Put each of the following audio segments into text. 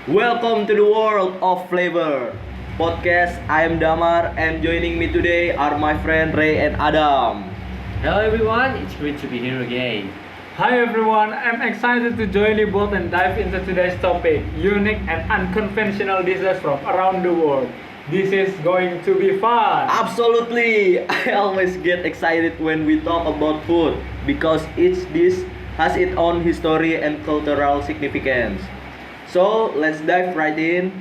Welcome to the world of flavor podcast. I am Damar, and joining me today are my friend Ray and Adam. Hello everyone, it's great to be here again. Hi everyone, I'm excited to join you both and dive into today's topic, unique and unconventional dishes from around the world. This is going to be fun. Absolutely, I always get excited when we talk about food because each dish has its own history and cultural significance. So let's dive right in.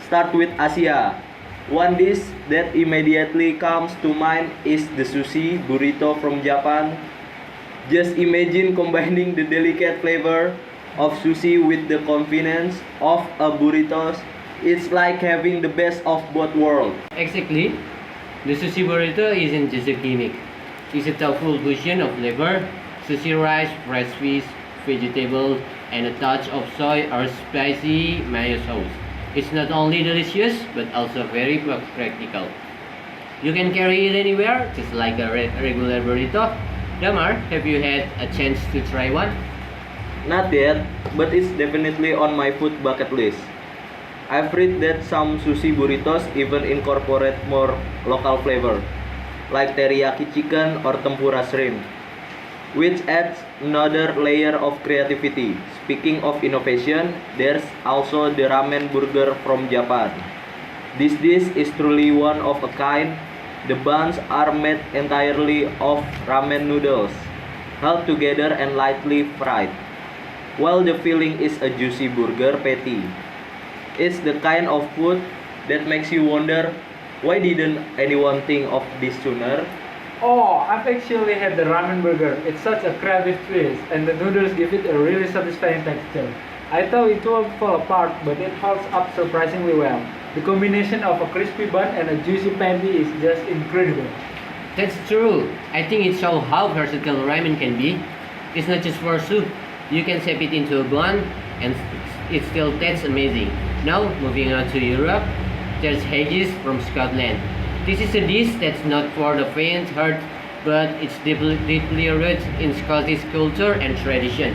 Start with Asia. One dish that immediately comes to mind is the sushi burrito from Japan. Just imagine combining the delicate flavor of sushi with the convenience of a burrito. It's like having the best of both worlds. Exactly, the sushi burrito isn't just a gimmick. It's a thoughtful fusion of flavor, sushi rice, fresh fish, vegetables, and a touch of soy or spicy mayo sauce. It's not only delicious but also very practical. You can carry it anywhere, just like a regular burrito. Damar, have you had a chance to try one? Not yet, but it's definitely on my food bucket list. I've read that some sushi burritos even incorporate more local flavor, like teriyaki chicken or tempura shrimp, which adds another layer of creativity. Speaking of innovation, there's also the ramen burger from Japan. This dish is truly one of a kind. The buns are made entirely of ramen noodles, held together and lightly fried, while the filling is a juicy burger patty. It's the kind of food that makes you wonder, why didn't anyone think of this sooner? Oh, I've actually had the ramen burger. It's such a creative twist, and the noodles give it a really satisfying texture. I thought it would fall apart, but it holds up surprisingly well. The combination of a crispy bun and a juicy patty is just incredible. That's true. I think it shows how versatile ramen can be. It's not just for soup. You can shape it into a bun and it still tastes amazing. Now, moving on to Europe, there's haggis from Scotland. This is a dish that's not for the faint-hearted, but it's deeply rooted in Scottish culture and tradition.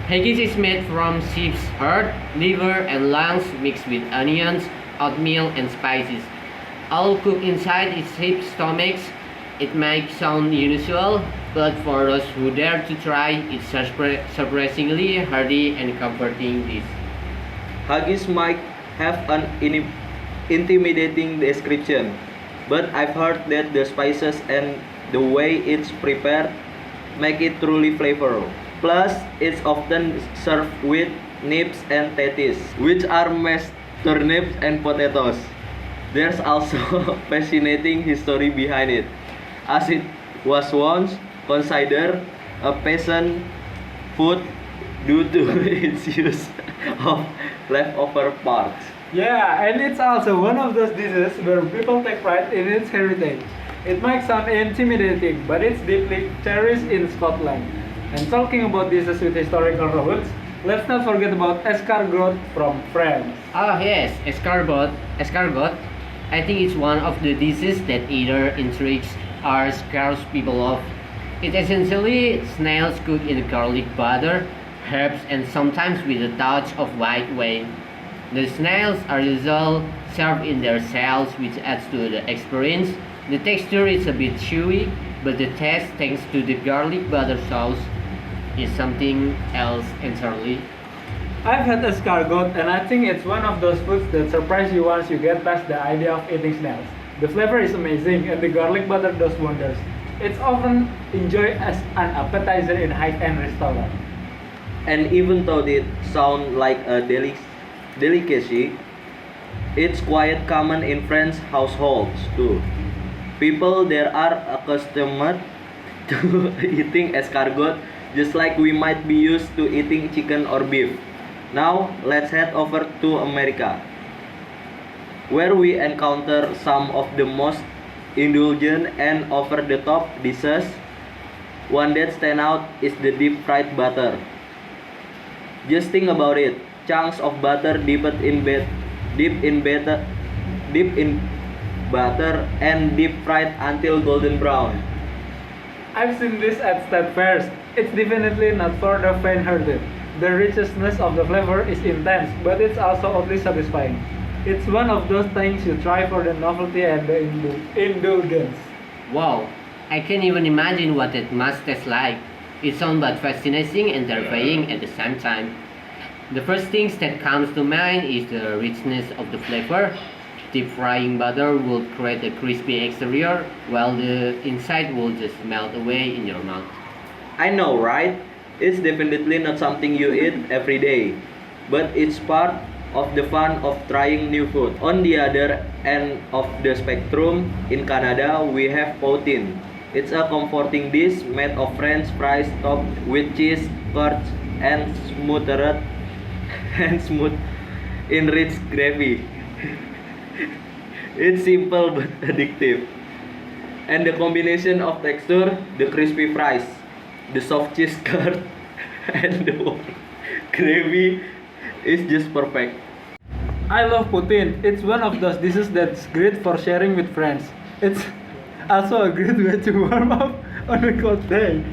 Haggis is made from sheep's heart, liver, and lungs mixed with onions, oatmeal, and spices, all cooked inside its sheep's stomachs. It might sound unusual, but for those who dare to try, it's surprisingly hearty and comforting dish. Haggis might have an intimidating description, but I've heard that the spices and the way it's prepared make it truly flavorful. Plus, it's often served with nips and tatties, which are mashed turnips and potatoes. There's also fascinating history behind it, as it was once considered a peasant food due to its use of leftover parts. Yeah, and it's also one of those dishes where people take pride in its heritage. It might sound intimidating, but it's deeply cherished in Scotland. And talking about dishes with historical roots, let's not forget about escargot from France. Ah yes, escargot. Escargot. I think it's one of the dishes that either intrigues or scares people off. It's essentially snails cooked in garlic butter, herbs, and sometimes with a touch of white wine. The snails are usually served in their shells, which adds to the experience. The texture is a bit chewy, but the taste, thanks to the garlic butter sauce, is something else entirely. I've had escargot and I think it's one of those foods that surprise you once you get past the idea of eating snails. The flavor is amazing and the garlic butter does wonders. It's often enjoyed as an appetizer in high-end restaurants. And even though it sounds like a delicacy, it's quite common in French households too. People there are accustomed to eating escargot just like we might be used to eating chicken or beef. Now, let's head over to America, where we encounter some of the most indulgent and over-the-top dishes. One that stands out is the deep fried butter. Just think about it. Chunks of butter dipped in butter, dipped in butter and deep fried until golden brown. I've seen this at state fairs. It's definitely not for the faint-hearted. The richness of the flavor is intense, but it's also oddly satisfying. It's one of those things you try for the novelty and the indulgence. Wow, I can't even imagine what it must taste like. It sounds both fascinating and terrifying at the same time. The first things that comes to mind is the richness of the flavor. Deep frying butter will create a crispy exterior, while the inside will just melt away in your mouth. I know, right? It's definitely not something you eat every day, but it's part of the fun of trying new food. On the other end of the spectrum, in Canada, we have poutine. It's a comforting dish made of French fries topped with cheese, curds, and smothered and smooth in rich gravy. It's simple but addictive. And the combination of texture, the crispy fries, the soft cheese curd, and the warm gravy is just perfect. I love poutine. It's one of those dishes that's great for sharing with friends. It's also a great way to warm up on a cold day.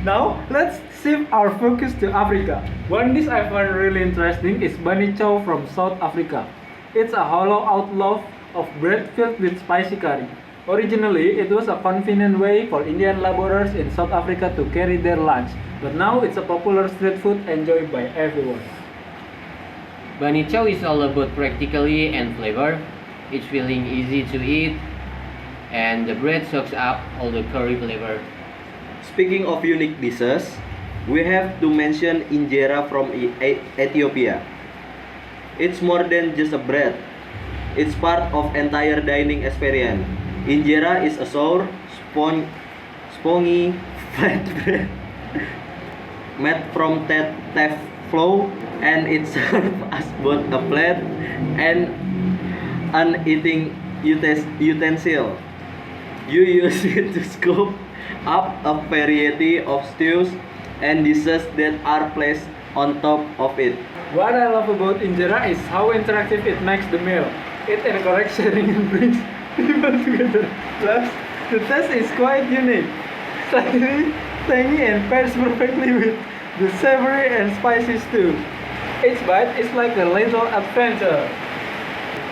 Now, let's shift our focus to Africa. One dish I find really interesting is bani chow from South Africa. It's a hollow out loaf of bread filled with spicy curry. Originally, it was a convenient way for Indian laborers in South Africa to carry their lunch, but now it's a popular street food enjoyed by everyone. Bani chow is all about practicality and flavor. It's feeling easy to eat, and the bread soaks up all the curry flavor. Speaking of unique dishes, we have to mention injera from Ethiopia. It's more than just a bread. It's part of entire dining experience. Injera is a sour, spongy flatbread made from teff flour, and it's served as both a plate and an eating utensil. You use it to scoop up a variety of stews and dishes that are placed on top of it. What I love about injera is how interactive it makes the meal. It encourages sharing and brings people together. Plus, the taste is quite unique. Slightly tangy and pairs perfectly with the savory and spicy stew. Each bite is like a little adventure.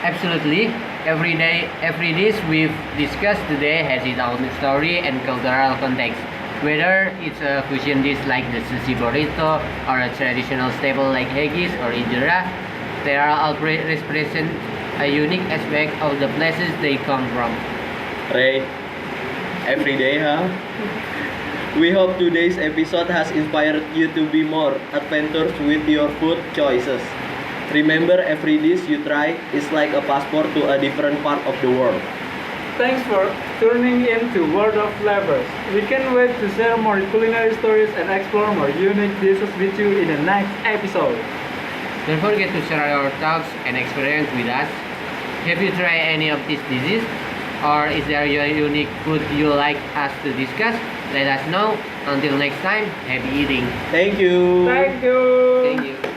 Absolutely. Every dish we've discussed today has its own story and cultural context. Whether it's a fusion dish like the sushi burrito or a traditional staple like haggis or injera, they are all represent a unique aspect of the places they come from. Ray, every day, huh? We hope today's episode has inspired you to be more adventurous with your food choices. Remember, every dish you try is like a passport to a different part of the world. Thanks for tuning in to World of Flavors. We can't wait to share more culinary stories and explore more unique dishes with you in the next episode. Don't forget to share your thoughts and experience with us. Have you tried any of these dishes? Or is there a unique food you like us to discuss? Let us know. Until next time, happy eating. Thank you. Thank you. Thank you.